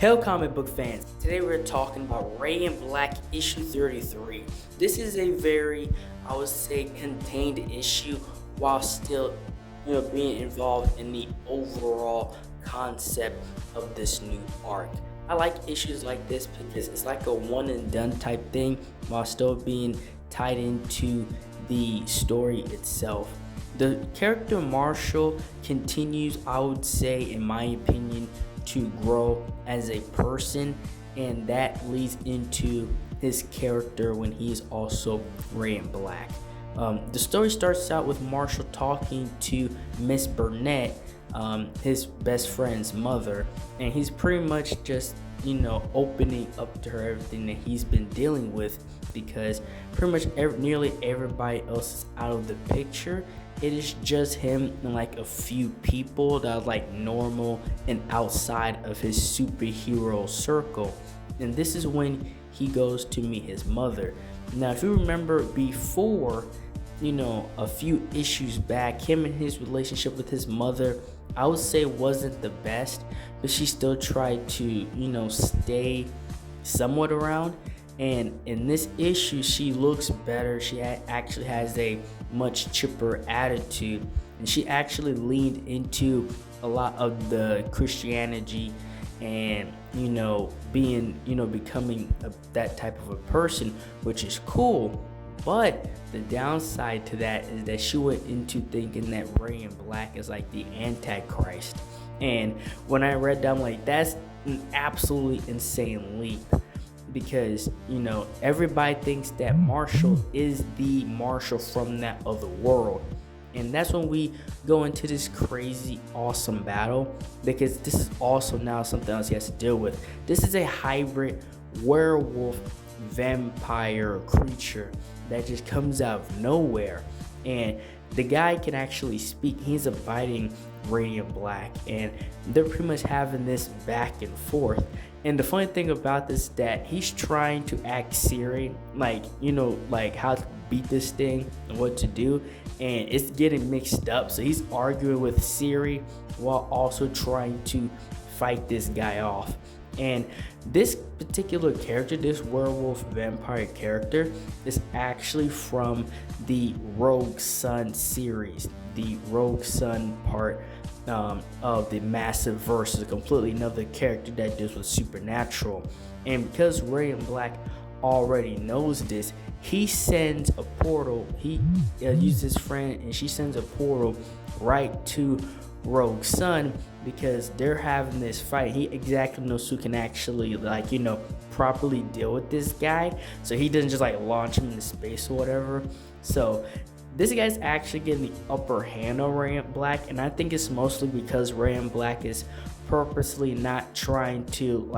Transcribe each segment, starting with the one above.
Hello comic book fans, today we're talking about Ray and Black issue 33. This is a very, I would say, contained issue while still being involved in the overall concept of this new arc. I like issues like this because it's like a one and done type thing while still being tied into the story itself. The character Marshall continues, I would say, in my opinion, to grow as a person, and that leads into his character when he's also Ray and Black. The story starts out with Marshall talking to Miss Burnett, his best friend's mother, and he's pretty much just opening up to her everything that he's been dealing with, because pretty much nearly everybody else is out of the picture. It is just him and like a few people that are like normal and outside of his superhero circle. And this is when he goes to meet his mother. Now, if you remember before, a few issues back, him and his relationship with his mother, I would say wasn't the best, but she still tried to, stay somewhat around. And in this issue, she looks better. She actually has a much chipper attitude, and she actually leaned into a lot of the Christianity and becoming that type of a person, which is cool. But the downside to that is that she went into thinking that Ray and Black is like the Antichrist. And when I read that, I'm like, that's an absolutely insane leap, because everybody thinks that Marshall is the Marshall from that other world. And that's when we go into this crazy awesome battle, because this is also now something else he has to deal with. This is a hybrid werewolf vampire creature that just comes out of nowhere, and the guy can actually speak. He's abiding Ray and Black, and they're pretty much having this back and forth. And the funny thing about this is that he's trying to act Siri, like how to beat this thing and what to do, and it's getting mixed up. So he's arguing with Siri while also trying to fight this guy off. And this particular character, this werewolf vampire character, is actually from the Rogue Sun series, the Rogue Sun part of the Massive Verse. Is a completely another character that deals with supernatural. And because Ray and Black already knows this, he sends a portal. He uses his friend, and she sends a portal right to Rogue Sun, because they're having this fight. He exactly knows who can actually properly deal with this guy, so he doesn't just launch him into space or whatever. So this guy's actually getting the upper hand on Ray and Black, and I think it's mostly because Ray and Black is purposely not trying to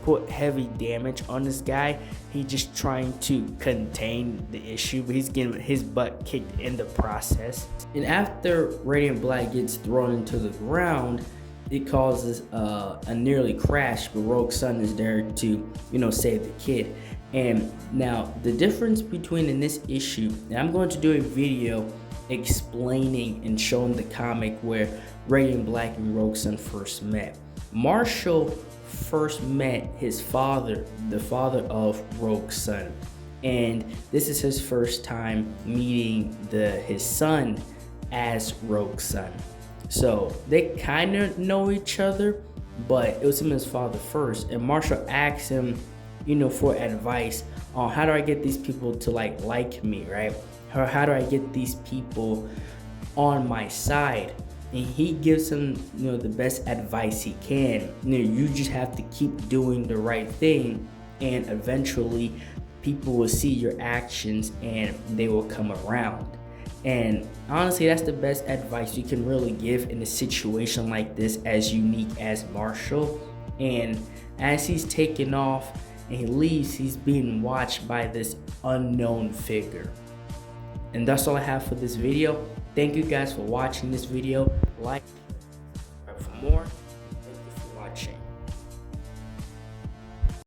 put heavy damage on this guy. He's just trying to contain the issue, but he's getting his butt kicked in the process. And after Ray and Black gets thrown into the ground, it causes a nearly crash, but Rogue Sun is there to save the kid. And now the difference between in this issue, and I'm going to do a video explaining and showing the comic where Ray and Black and Rogue Sun first met. Marshall first met his father, the father of Rogue Sun, and this is his first time meeting his son as Rogue Sun. So they kind of know each other, but it was him and his father first. And Marshall asked him, for advice on how do I get these people to like me, right? Or how do I get these people on my side? And he gives him, the best advice he can. You just have to keep doing the right thing, and eventually people will see your actions and they will come around. And honestly, that's the best advice you can really give in a situation like this, as unique as Marshall. And as he's taken off and he leaves, he's being watched by this unknown figure. And that's all I have for this video. Thank you guys for watching this video. Like for more.